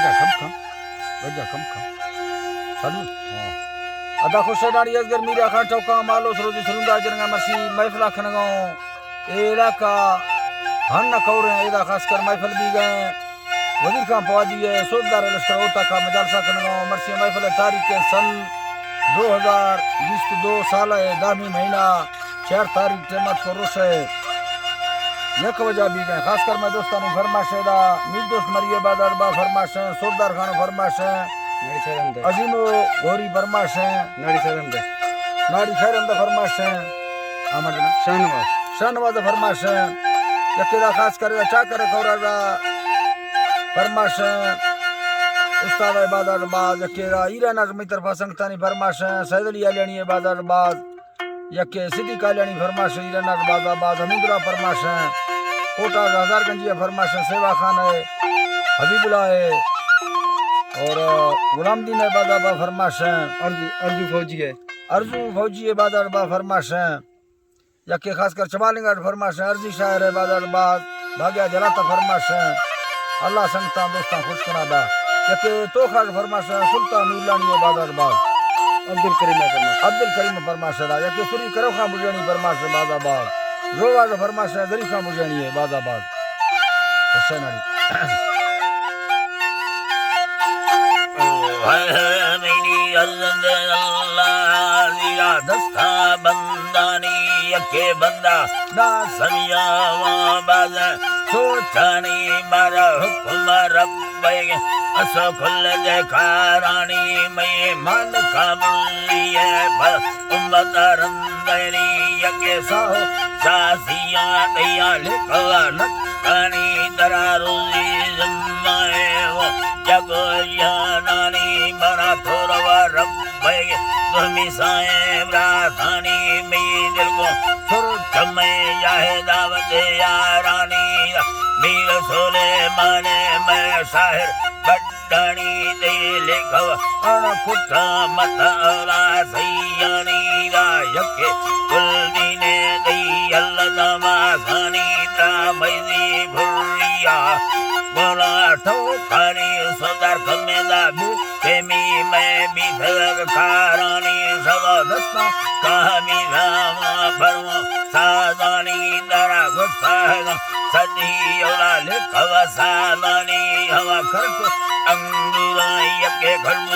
Raja Kamka. Salut. Ada khoshadani asgar mira khan chauka malo sroji surunda jaranga marsi mahfila khango era ka hanna kaure eda khaskar mahfil bi gaye वजीर खां पवादी है सोदार लश्कर होता का मजालसा कनगा मरसी महफिल तारीख सन 2022 साल है 10वीं महीना 4 तारीख टेमत को रोश है यक वजह भी गए खासकर मैं दोस्तानी फरमाश है दा मीर दोस्त मरिए बादर बा फरमाश है सोदार खान फरमाश है अजीमो गोरी फरमाश है नारी खैरंद फरमाश है आमदना शाहनवाज फरमाश है यकेदा खास करे चा करे कौराजा फरमाश उस्ताद इबादत बाज यकेरा ईरान आजमी तरफा संगतानी फरमाश सैद अली आलियानी इबादत बाज यके सिद्दीक आलियानी फरमाश ईरान आबाद हमीदुल्लाह फरमाश कोटा हजारगंजी फरमाश सेवा खान है हबीबुल्लाह है और गुलामदीन इबादत बा फरमाश अर्जू फौजी इबादत बा फरमाश यके खासकर चमालिंगढ़ फरमाश अर्जी शायर इबादत बाज भाग्या जलाता फरमाश अल्लाह संगता दोस्तां खुश करादा यके तो खास फरमाश सुल्तान नूरलानी इबादत बाज अब्दुल करीम फरमाश यके सुरी करो खां बुजानी फरमाश बाजाबाद रोवाज फरमाश जरी खां बुजानी है बाजाबाद हुसैन अली मेरी अल्लाह दिया दस्ता बंदानी यके बंदा ना समिया बाज सोचानी मारा हुक्म रब्बे असो खुल देखारानी मैं मान काबुलिए पर उम्मत रंदनी यके साहो सासिया दिया लिखवा नकानी दरारुजी जम्माए वो जगो यानानी मरा थोरवा रब्बे तुमी साए राधानी मैं दिल को सुर चमे याहे दावत यारानी मीर सोले माने मैं शाहिर बड्डानी दे लिखव अण खुटा मतला सैयानी रा यके कुल दीने दई अल्लाह मासानी ता मैदी भुरिया बोला ठोकानी सोदार कमेदा बेमी मैं भी भग खारानी सब दस्ता कहामी रामा भरवा सादानी दरा गुस्सा सदी औला लिखवा सादानी हवा खर्च अंगुरा यके खर्च